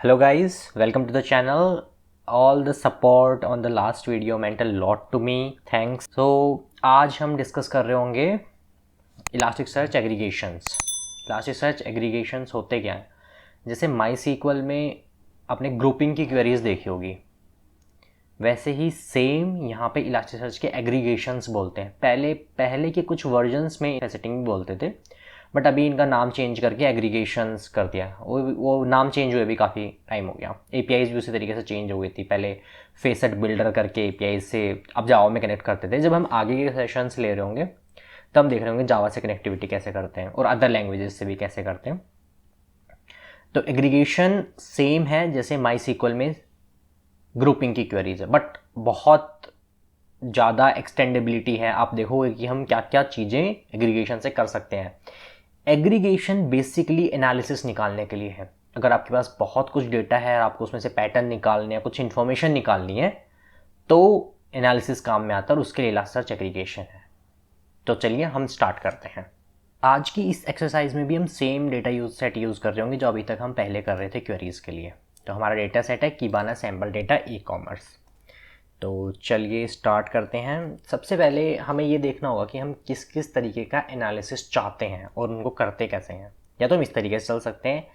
Hello guys, welcome to the channel. All the support on the last video meant a lot to me. Thanks. So आज हम discuss कर रहे होंगे elastic search aggregations. Elastic search aggregations होते क्या हैं? जैसे माई सीक्वल में आपने ग्रुपिंग की क्वेरीज देखी होगी, वैसे ही सेम यहाँ पे इलास्टिक सर्च के एग्रीगेशंस बोलते हैं। पहले के कुछ वर्जन्स में फैसेटिंग भी बोलते थे, बट अभी इनका नाम चेंज करके एग्रीगेशंस कर दिया। वो नाम चेंज हुए भी काफ़ी टाइम हो गया। एपीआईज भी उसी तरीके से चेंज हो गई थी। पहले फेसेट बिल्डर करके एपीआई से अब जावा में कनेक्ट करते थे। जब हम आगे के सेशंस ले रहे होंगे तब देख रहे होंगे जावा से कनेक्टिविटी कैसे करते हैं और अदर लैंग्वेजेस से भी कैसे करते हैं। तो एग्रीगेशन सेम है जैसे माई सीक्वल में ग्रुपिंग की क्वेरीज है, बट बहुत ज़्यादा एक्सटेंडेबिलिटी है। आप देखोगे कि हम क्या क्या चीज़ें एग्रीगेशन से कर सकते हैं। एग्रीगेशन बेसिकली एनालिसिस निकालने के लिए है। अगर आपके पास बहुत कुछ डेटा है और आपको उसमें से पैटर्न निकालने या कुछ इन्फॉर्मेशन निकालनी है तो एनालिसिस काम में आता है और उसके लिए इलास्टिक सर्च एग्रीगेशन है। तो चलिए हम स्टार्ट करते हैं। आज की इस एक्सरसाइज में भी हम सेम डेटा सेट यूज़ कर रहे होंगे जो अभी तक हम पहले कर रहे थे क्वेरीज के लिए। तो हमारा डेटा सेट है कीबाना सैम्पल डेटा ई कॉमर्स। तो चलिए स्टार्ट करते हैं। सबसे पहले हमें ये देखना होगा कि हम किस किस तरीके का एनालिसिस चाहते हैं और उनको करते कैसे हैं। या तो हम इस तरीके से चल सकते हैं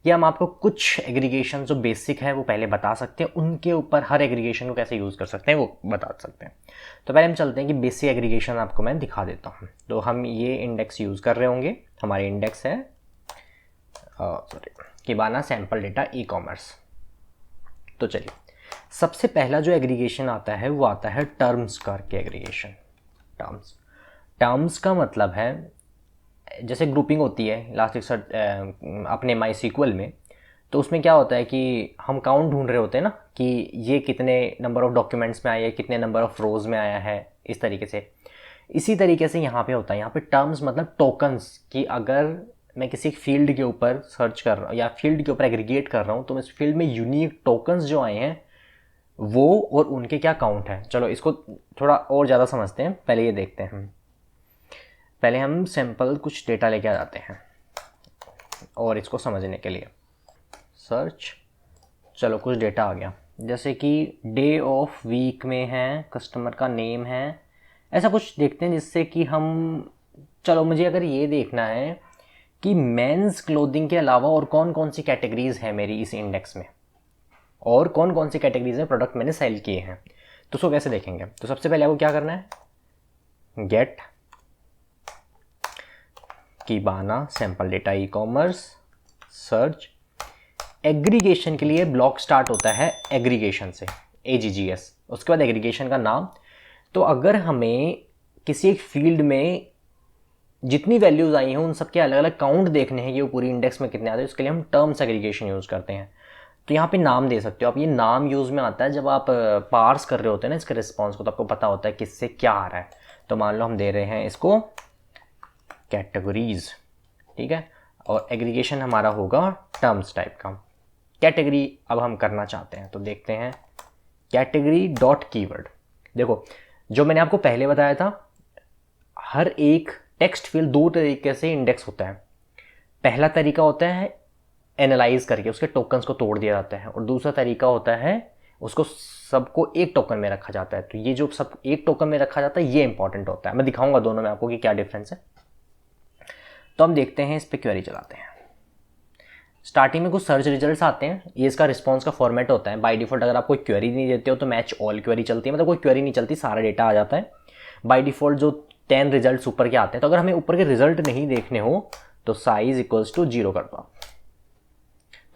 या हम आपको कुछ एग्रीगेशन जो बेसिक है वो पहले बता सकते हैं, उनके ऊपर हर एग्रीगेशन को कैसे यूज़ कर सकते हैं वो बता सकते हैं। तो पहले हम चलते हैं कि बेसिक एग्रीगेशन आपको मैं दिखा देता हूँ। तो हम ये इंडेक्स यूज़ कर रहे होंगे। हमारे इंडेक्स है कीबाना सैम्पल डेटा ई कॉमर्स। तो चलिए सबसे पहला जो एग्रीगेशन आता है वो आता है टर्म्स करके एग्रीगेशन। टर्म्स का मतलब है जैसे ग्रुपिंग होती है इलास्टिक सर्च अपने माई सीक्वल में, तो उसमें क्या होता है कि हम काउंट ढूंढ रहे होते हैं ना कि ये कितने नंबर ऑफ डॉक्यूमेंट्स में आया है, कितने नंबर ऑफ रोज में आया है, इस तरीके से। इसी तरीके से यहाँ पे होता है। यहाँ पे टर्म्स मतलब टोकन्स, कि अगर मैं किसी फील्ड के ऊपर सर्च कर रहा हूँ या फील्ड के ऊपर एग्रीगेट कर रहा हूँ तो इस फील्ड में यूनिक टोकन्स जो आए हैं वो और उनके क्या काउंट है। चलो इसको थोड़ा और ज़्यादा समझते हैं। पहले ये देखते हैं। पहले हम सिंपल कुछ डेटा लेके आ जाते हैं और इसको समझने के लिए सर्च। चलो कुछ डेटा आ गया, जैसे कि डे ऑफ वीक में है, कस्टमर का नेम है, ऐसा कुछ देखते हैं जिससे कि हम, चलो मुझे अगर ये देखना है कि मेंस क्लोथिंग के अलावा और कौन कौन सी कैटेगरीज है मेरी इस इंडेक्स में और कौन कौन सी कैटेगरीज में प्रोडक्ट मैंने सेल किए हैं, तो उसको कैसे देखेंगे। तो सबसे पहले आपको क्या करना है, get Kibana sample data e commerce search. Aggregation के लिए ब्लॉक स्टार्ट होता है एग्रीगेशन से, AGGS, उसके बाद एग्रीगेशन का नाम। तो अगर हमें किसी एक फील्ड में जितनी वैल्यूज आई हैं उन सबके अलग अलग काउंट देखने हैं कि वो पूरी इंडेक्स में कितने आते हैं, उसके लिए हम टर्म्स एग्रीगेशन यूज़ करते हैं। तो यहाँ पे नाम दे सकते हो आप। ये नाम यूज़ में आता है जब आप पार्स कर रहे होते हैं ना इसके रिस्पॉन्स को, तो आपको पता होता है किससे क्या आ रहा है। तो मान लो हम दे रहे हैं इसको कैटेगरीज, ठीक है, और एग्रीगेशन हमारा होगा टर्म्स टाइप का। कैटेगरी अब हम करना चाहते हैं तो देखते हैं कैटेगरी डॉट कीवर्ड। देखो जो मैंने आपको पहले बताया था, हर एक टेक्स्ट फील्ड दो तरीके से इंडेक्स होता है। पहला तरीका होता है एनालाइज करके उसके टोकन्स को तोड़ दिया जाता है, और दूसरा तरीका होता है उसको सबको एक टोकन में रखा जाता है। तो ये जो सब एक टोकन में रखा जाता है ये इंपॉर्टेंट होता है। मैं दिखाऊंगा दोनों में आपको कि क्या डिफरेंस है। तो हम देखते हैं, इस पर क्वेरी चलाते हैं। स्टार्टिंग में कुछ सर्च रिजल्ट्स आते हैं, ये इसका रिस्पॉन्स का फॉर्मेट होता है। बाय डिफॉल्ट अगर आप कोई क्वेरी नहीं देते हो तो मैच ऑल क्वेरी चलती है, मतलब कोई क्वेरी नहीं चलती, सारा डेटा आ जाता है। बाय डिफॉल्ट जो 10 रिजल्ट ऊपर के आते हैं, तो अगर हमें ऊपर के रिजल्ट नहीं देखने हो तो साइज इक्वल्स टू 0 कर दो,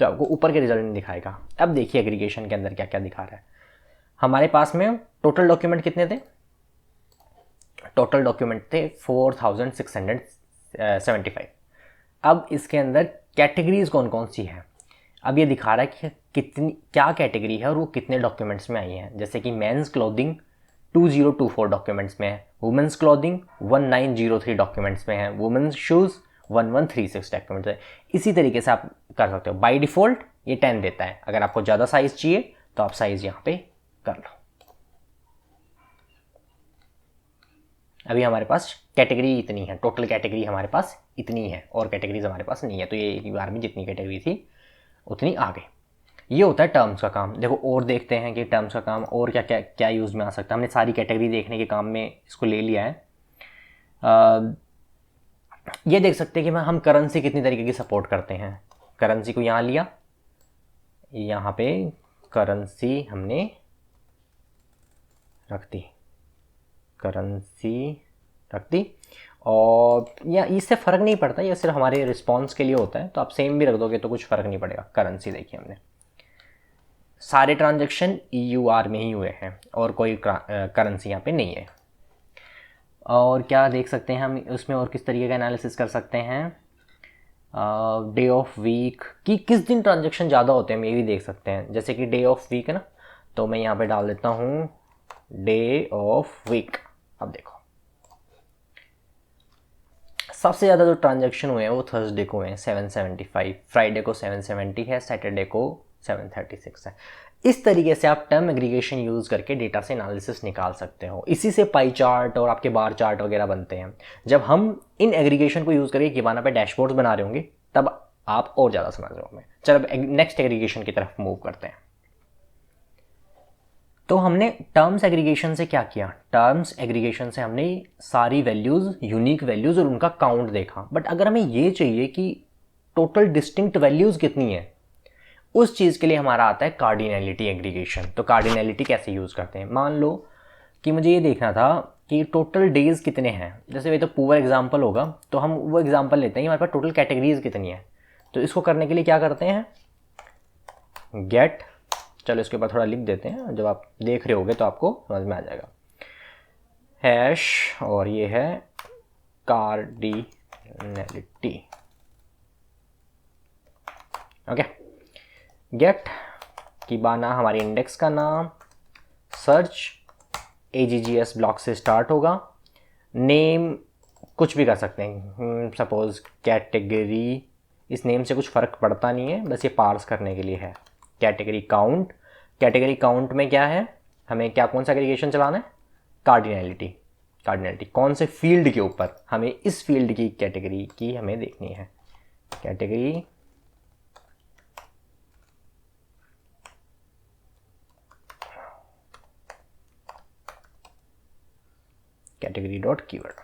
तो आपको ऊपर के रिजल्ट नहीं दिखाएगा। अब देखिए एग्रीगेशन के अंदर क्या क्या दिखा रहा है। हमारे पास में टोटल डॉक्यूमेंट कितने थे, टोटल डॉक्यूमेंट थे 4675। अब इसके अंदर कैटेगरीज कौन कौन सी है, अब ये दिखा रहा है कि कितनी क्या कैटेगरी है और वो कितने डॉक्यूमेंट्स में आई है। जैसे कि मेंस क्लोथिंग 2024 डॉक्यूमेंट्स में है, वुमेंस क्लोथिंग 1903 डॉक्यूमेंट्स में है, वुमेंस शूज़ 1136 डॉक्यूमेंट्स है। इसी तरीके से आप कर सकते हो। बाय डिफ़ॉल्ट ये 10 देता है, अगर आपको ज़्यादा साइज़ चाहिए तो आप साइज़ यहाँ पे कर लो। अभी हमारे पास कैटेगरी इतनी है, टोटल कैटेगरी हमारे पास इतनी है और कैटेगरीज हमारे पास नहीं है, तो ये एक बार में जितनी कैटेगरी थी उतनी आ गई। ये होता है टर्म्स का काम। देखो और देखते हैं कि टर्म्स का काम और क्या क्या क्या यूज़ में आ सकता है। हमने सारी कैटेगरी देखने के काम में इसको ले लिया है। ये देख सकते हैं कि हम करेंसी कितनी तरीके की सपोर्ट करते हैं। करेंसी को यहाँ लिया, यहाँ पे करेंसी हमने रख दी, करेंसी रख दी, और या इससे फ़र्क नहीं पड़ता, ये सिर्फ हमारे रिस्पॉन्स के लिए होता है, तो आप सेम भी रख दोगे तो कुछ फ़र्क नहीं पड़ेगा। करेंसी देखिए हमने सारे ट्रांजैक्शन EUR में ही हुए हैं और कोई करेंसी यहाँ पे नहीं है। और क्या देख सकते हैं हम उसमें, और किस तरीके का एनालिसिस कर सकते हैं। डे ऑफ वीक कि किस दिन ट्रांजैक्शन ज़्यादा होते हैं हम ये भी देख सकते हैं। जैसे कि डे ऑफ वीक है ना, तो मैं यहाँ पे डाल देता हूँ डे ऑफ वीक। अब देखो सबसे ज़्यादा जो ट्रांजैक्शन हुए हैं वो थर्सडे को हुए हैं 775, फ्राइडे को 770 है, सैटरडे को 736 है। इस तरीके से आप टर्म एग्रीगेशन यूज़ करके डेटा से एनालिसिस निकाल सकते हो। इसी से पाई चार्ट और आपके बार चार्ट वगैरह बनते हैं। जब हम इन एग्रीगेशन को यूज़ करके किवाना पे डैशबोर्ड्स बना रहे होंगे तब आप और ज़्यादा समझ रहे होंगे। चलो अब नेक्स्ट एग्रीगेशन की तरफ मूव करते हैं। तो हमने टर्म्स एग्रीगेशन से क्या किया, टर्म्स एग्रीगेशन से हमने सारी वैल्यूज़, यूनिक वैल्यूज़ और उनका काउंट देखा। बट अगर हमें ये चाहिए कि टोटल डिस्टिंक्ट वैल्यूज़ कितनी है, उस चीज़ के लिए हमारा आता है कार्डिनैलिटी एग्रीगेशन। तो कार्डिनैलिटी कैसे यूज़ करते हैं, मान लो कि मुझे ये देखना था कि टोटल डेज़ कितने हैं। जैसे ये तो पुअर एग्जाम्पल होगा, तो हम वो एग्जाम्पल लेते हैं कि हमारे पास टोटल कैटेगरीज कितनी है। तो इसको करने के लिए क्या करते हैं, गेट, चलो इसके ऊपर थोड़ा लिख देते हैं, जब आप देख रहे होगे तो आपको समझ में आ जाएगा। हैश और ये है कार्डिनैलिटी। ओके, गेट किबाना हमारी इंडेक्स का नाम, सर्च AGGS ब्लॉक से स्टार्ट होगा, नेम कुछ भी कर सकते हैं, सपोज कैटेगरी, इस नेम से कुछ फ़र्क पड़ता नहीं है, बस ये पार्स करने के लिए है। कैटेगरी काउंट, कैटेगरी काउंट में क्या है, हमें क्या कौन सा एग्रीगेशन चलाना है, कार्डिनैलिटी। कार्डिनैलिटी कौन से फील्ड के ऊपर, हमें इस फील्ड की कैटेगरी की हमें देखनी है। Category category dot keyword.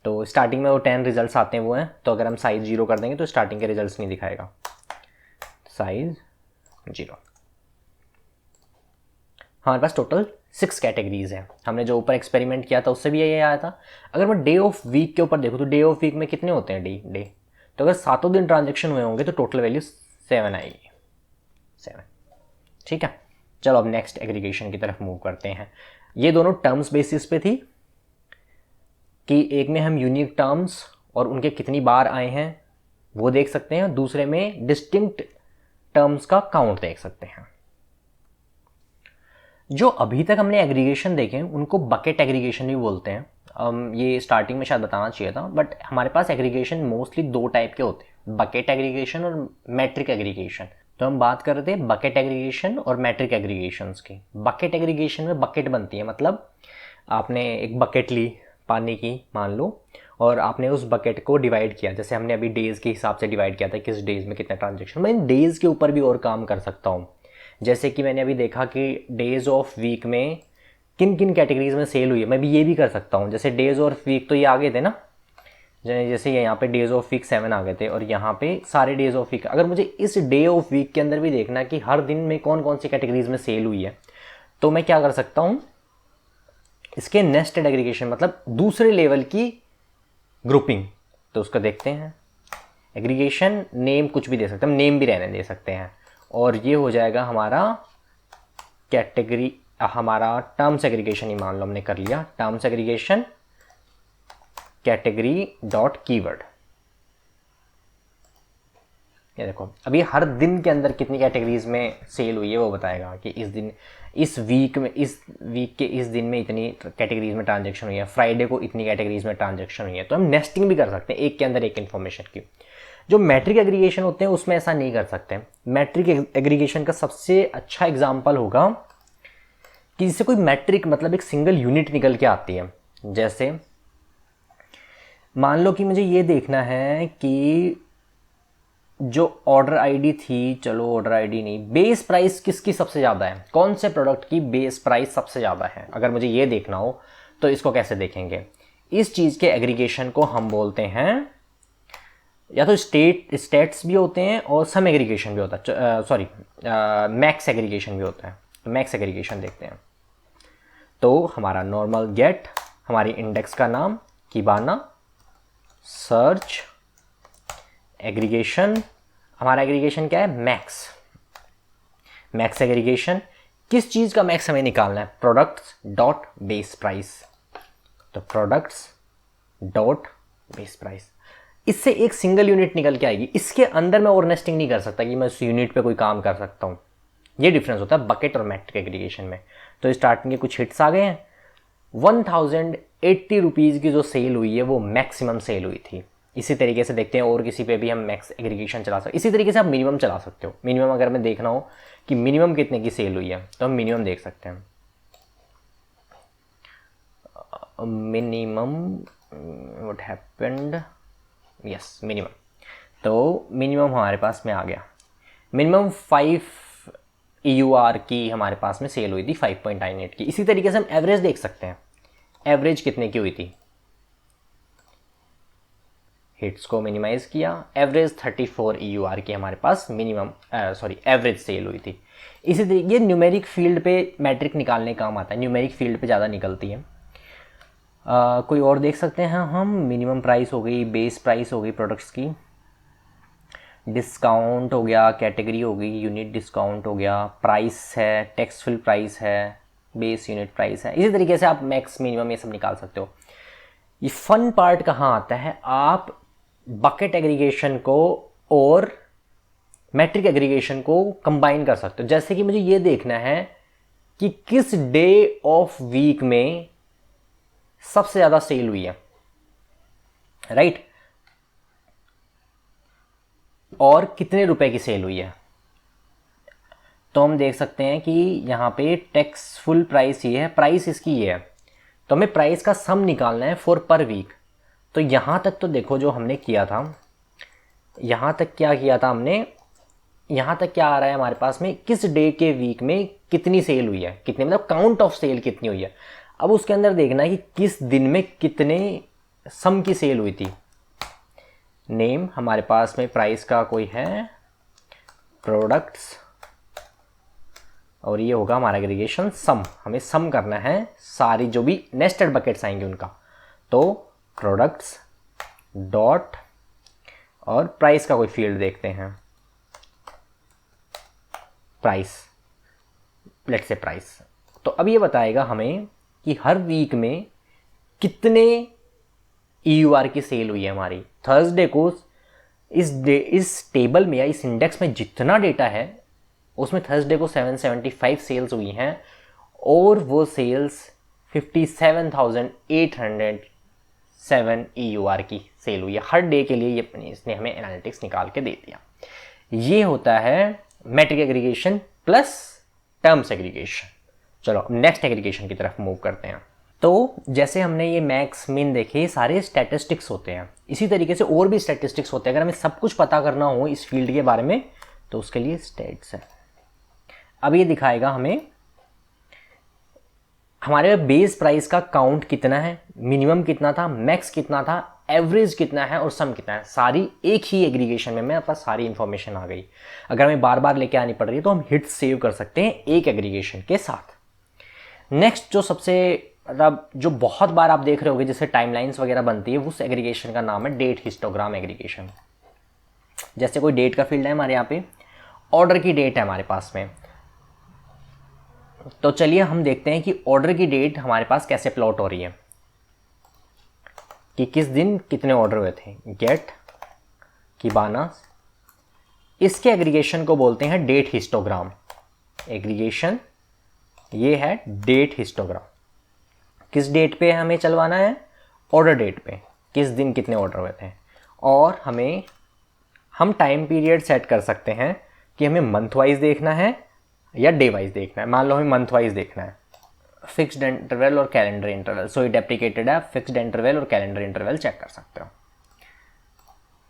तो स्टार्टिंग में वो 10 रिजल्ट्स आते हैं वो हैं, तो अगर हम साइज 0 कर देंगे तो स्टार्टिंग के रिजल्ट्स नहीं दिखाएगा, साइज 0। हमारे पास टोटल 6 कैटेगरीज हैं। हमने जो ऊपर एक्सपेरिमेंट किया था उससे भी यही आया था। अगर मैं डे ऑफ वीक के ऊपर देखूँ तो डे ऑफ वीक में कितने होते हैं, डे, तो अगर 7 दिन ट्रांजेक्शन हुए होंगे तो टोटल वैल्यू 7 आएगी, 7। ठीक है, चलो अब नेक्स्ट एग्रीगेशन की तरफ मूव करते हैं। ये दोनों टर्म्स बेसिस पे थी कि एक में हम यूनिक टर्म्स और उनके कितनी बार आए हैं वो देख सकते हैं, दूसरे में डिस्टिंक्ट टर्म्स का काउंट देख सकते हैं। जो अभी तक हमने एग्रीगेशन देखे हैं उनको बकेट एग्रीगेशन भी बोलते हैं। ये स्टार्टिंग में शायद बताना चाहिए था, बट हमारे पास एग्रीगेशन मोस्टली 2 टाइप के होते हैं, बकेट एग्रीगेशन और मैट्रिक एग्रीगेशन। तो हम बात कर रहे थे बकेट एग्रीगेशन और मैट्रिक एग्रीगेशंस की। बकेट एग्रीगेशन में बकेट बनती है, मतलब आपने एक बकेट ली पानी की मान लो, और आपने उस बकेट को डिवाइड किया, जैसे हमने अभी डेज़ के हिसाब से डिवाइड किया था, किस डेज़ में कितना ट्रांजेक्शन। मैं इन डेज़ के ऊपर भी और काम कर सकता हूँ। जैसे कि मैंने अभी देखा कि डेज़ ऑफ वीक में किन किन कैटेगरीज में सेल हुई है, मैं भी ये भी कर सकता हूँ। जैसे डेज़ ऑफ वीक तो ये आ गए थे ना, जैसे यहाँ पे डेज़ ऑफ वीक 7 आ गए थे, और यहाँ पे सारे डेज़ ऑफ वीक। अगर मुझे इस डे ऑफ वीक के अंदर भी देखना कि हर दिन में कौन कौन सी कैटेगरीज में सेल हुई है, तो मैं क्या कर सकता हूँ, इसके नेस्टेड एग्रीगेशन, मतलब दूसरे लेवल की ग्रुपिंग। तो उसको देखते हैं, एग्रीगेशन नेम कुछ भी दे सकते हैं, हम नेम भी रहने दे सकते हैं, और ये हो जाएगा हमारा कैटेगरी, हमारा टर्म्स एग्रीगेशन ही मान लो हमने कर लिया, terms aggregation category dot keyword. ये देखो अभी हर दिन के अंदर कितनी कैटेगरीज में सेल हुई है वो बताएगा कि इस दिन, इस वीक में, इस वीक के इस दिन में इतनी कैटेगरीज में ट्रांजैक्शन हुई है, फ्राइडे को इतनी कैटेगरीज में ट्रांजैक्शन हुई है। तो हम नेस्टिंग भी कर सकते हैं एक के अंदर एक इन्फॉर्मेशन की। जो मैट्रिक एग्रीगेशन होते हैं उसमें ऐसा नहीं कर सकते। मैट्रिक एग्रीगेशन का सबसे अच्छा एग्जाम्पल होगा कि जिससे कोई मैट्रिक मतलब एक सिंगल यूनिट निकल के आती है। जैसे मान लो कि मुझे ये देखना है कि जो ऑर्डर आईडी थी, चलो ऑर्डर आईडी नहीं, बेस प्राइस किसकी सबसे ज़्यादा है, कौन से प्रोडक्ट की बेस प्राइस सबसे ज़्यादा है, अगर मुझे ये देखना हो तो इसको कैसे देखेंगे, इस चीज़ के एग्रीगेशन को हम बोलते हैं, या तो स्टेट्स भी होते हैं और सम एग्रीगेशन भी होता है, सॉरी मैक्स एग्रीगेशन भी होता है। तो मैक्स एग्रीगेशन देखते हैं। तो हमारा नॉर्मल गेट, हमारी इंडेक्स का नाम कीबाना, सर्च एग्रीगेशन, हमारा एग्रीगेशन क्या है, मैक्स। मैक्स एग्रीगेशन, किस चीज़ का मैक्स हमें निकालना है, प्रोडक्ट्स डॉट बेस प्राइस। तो प्रोडक्ट्स डॉट बेस प्राइस, इससे एक सिंगल यूनिट निकल के आएगी। इसके अंदर मैं और नेस्टिंग नहीं कर सकता कि मैं उस यूनिट पे कोई काम कर सकता हूँ। ये डिफरेंस होता है बकेट और मैट्रिक एग्रीगेशन में। तो स्टार्टिंग के कुछ हिट्स आ गए हैं। 1080 रुपीज़ की जो सेल हुई है वो मैक्सिमम सेल हुई थी। इसी तरीके से देखते हैं और किसी पे भी हम मैक्स एग्रीगेशन चला सकते, इसी तरीके से आप मिनिमम चला सकते हो। मिनिमम अगर मैं देखना हो कि मिनिमम कितने की सेल हुई है तो हम मिनिमम देख सकते हैं। Minimum what happened, yes minimum. तो मिनिमम हमारे पास में आ गया। मिनिमम 5 EUR की हमारे पास में सेल हुई थी, 5.98 की। इसी तरीके से हम एवरेज देख सकते हैं, एवरेज कितने की हुई थी। हिट्स को मिनिमाइज किया, एवरेज 34 EUR की हमारे पास मिनिमम एवरेज सेल हुई थी। इसी तरीके ये न्यूमेरिक फील्ड पे मैट्रिक निकालने काम आता है, न्यूमेरिक फील्ड पे ज़्यादा निकलती है। कोई और देख सकते हैं हम, मिनिमम प्राइस हो गई, बेस प्राइस हो गई प्रोडक्ट्स की, डिस्काउंट हो गया, कैटेगरी हो गई, यूनिट डिस्काउंट हो गया, प्राइस है, टेक्सटफुल प्राइस है, बेस यूनिट प्राइस है। इसी तरीके से आप मैक्स मिनिमम ये सब निकाल सकते हो। ये फन पार्ट कहाँ आता है, आप बकेट एग्रीगेशन को और मैट्रिक एग्रीगेशन को कंबाइन कर सकते हो। जैसे कि मुझे ये देखना है कि किस डे ऑफ वीक में सबसे ज़्यादा सेल हुई है, राइट, और कितने रुपए की सेल हुई है। तो हम देख सकते हैं कि यहाँ पे टैक्स फुल प्राइस ये है, प्राइस इसकी ये है, तो हमें प्राइस का सम निकालना है फॉर पर वीक। तो यहाँ तक तो देखो जो हमने किया था, यहाँ तक क्या किया था हमने, यहाँ तक क्या आ रहा है हमारे पास में, किस डे के वीक में कितनी सेल हुई है, कितने मतलब काउंट ऑफ सेल कितनी हुई है। अब उसके अंदर देखना है कि किस दिन में कितने सम की सेल हुई थी। नेम हमारे पास में प्राइस का कोई है, प्रोडक्ट्स, और ये होगा हमारा एग्रीगेशन सम। हमें सम करना है सारी जो भी नेस्टेड बकेट्स आएंगे उनका। तो प्रोडक्ट्स डॉट, और प्राइस का कोई फील्ड देखते हैं, प्राइस, लेट्स से प्राइस। तो अब ये बताएगा हमें कि हर वीक में कितने EUR की सेल हुई है हमारी। थर्सडे को इस टेबल में या इस इंडेक्स में जितना डेटा है उसमें थर्सडे को 775 सेल्स हुई हैं, और वो सेल्स 57,807 EUR की सेल हुई है हर डे के लिए। ये इसने हमें एनालिटिक्स निकाल के दे दिया। ये होता है matric aggregation plus terms aggregation. चलो नेक्स्ट एग्रीगेशन की तरफ मूव करते हैं। तो जैसे हमने ये मैक्स मिन देखे, ये सारे स्टैटिस्टिक्स होते हैं। इसी तरीके से और भी स्टैटिस्टिक्स होते हैं। अगर हमें सब कुछ पता करना हो इस फील्ड के बारे में तो उसके लिए स्टैट्स है। अब ये दिखाएगा हमें हमारे बेस प्राइस का काउंट कितना है, मिनिमम कितना था, मैक्स कितना था, एवरेज कितना है और सम कितना है। सारी एक ही एग्रीगेशन में मेरे पास सारी इंफॉर्मेशन आ गई। अगर हमें बार बार लेके आनी पड़ रही है तो हम हिट सेव कर सकते हैं एक एग्रीगेशन के साथ। नेक्स्ट जो सबसे मतलब जो बहुत बार आप देख रहे होगे जिससे टाइमलाइंस वगैरह बनती है, उस एग्रीगेशन का नाम है डेट हिस्टोग्राम एग्रीगेशन। जैसे कोई डेट का फील्ड है हमारे यहाँ पे, ऑर्डर की डेट है हमारे पास में, तो चलिए हम देखते हैं कि ऑर्डर की डेट हमारे पास कैसे प्लॉट हो रही है कि किस दिन कितने ऑर्डर हुए थे। गेट कीबाना, इसके एग्रीगेशन को बोलते हैं डेट हिस्टोग्राम एग्रीगेशन। ये है डेट हिस्टोग्राम। किस डेट पे हमें चलवाना है, ऑर्डर डेट पे, किस दिन कितने ऑर्डर हुए थे। और हम टाइम पीरियड सेट कर सकते हैं कि हमें मंथ वाइज देखना है या डे वाइज देखना है। मान लो हमें मंथ वाइज देखना है, फिक्स्ड इंटरवल और कैलेंडर इंटरवल। सो इट एप्लीकेटेड है, फिक्स्ड इंटरवल और कैलेंडर इंटरवल चेक कर सकते हो।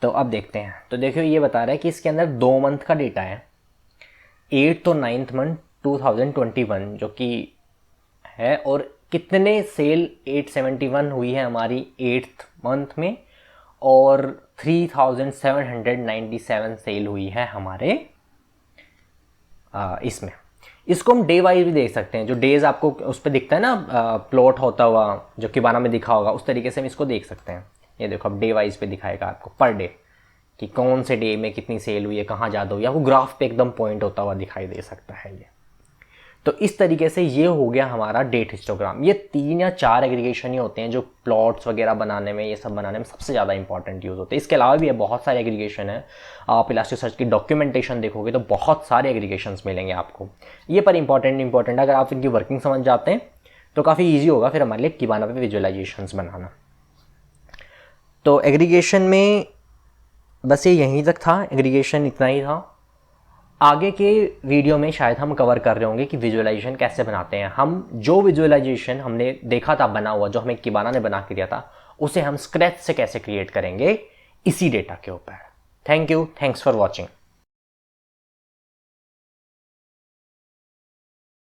तो अब देखते हैं। तो देखियो ये बता रहा है कि इसके अंदर 2 मंथ का डेटा है, 8th और 9th मंथ 2021 जो कि है, और कितने सेल 871 हुई है हमारी 8th मंथ में, और 3797 सेल हुई है हमारे इसमें। इसको हम डे वाइज भी देख सकते हैं, जो डेज आपको उस पर दिखता है ना प्लॉट होता हुआ जो किबाना में दिखा होगा, उस तरीके से हम इसको देख सकते हैं। ये देखो अब डे वाइज पे दिखाएगा आपको पर डे कि कौन से डे में कितनी सेल हुई है, कहाँ ज़्यादा हुई है, आपको ग्राफ पे एकदम पॉइंट होता हुआ दिखाई दे सकता है ये। तो इस तरीके से ये हो गया हमारा डेट हिस्टोग्राम। ये 3 या 4 एग्रीगेशन ही होते हैं जो प्लॉट्स वगैरह बनाने में, ये सब बनाने में सबसे ज़्यादा इंपॉर्टेंट यूज़ होते हैं। इसके अलावा भी बहुत सारे एग्रीगेशन है, आप इलास्टिकसर्च की डॉक्यूमेंटेशन देखोगे तो बहुत सारे एग्रीगेशंस मिलेंगे आपको ये, पर इंपॉर्टेंट अगर आप इनकी वर्किंग समझ जाते हैं तो काफ़ी ईजी होगा फिर हमारे लिए किबाना पे विजुअलाइजेशंस बनाना। तो एग्रीगेशन में बस ये यहीं तक था, एग्रीगेशन इतना ही था। आगे के वीडियो में शायद हम कवर कर रहे होंगे कि विजुअलाइजेशन कैसे बनाते हैं। हम जो विजुअलाइजेशन हमने देखा था बना हुआ, जो हमें किबाना ने बना के दिया था, उसे हम स्क्रैच से कैसे क्रिएट करेंगे इसी डेटा के ऊपर। Thank you, thanks for watching.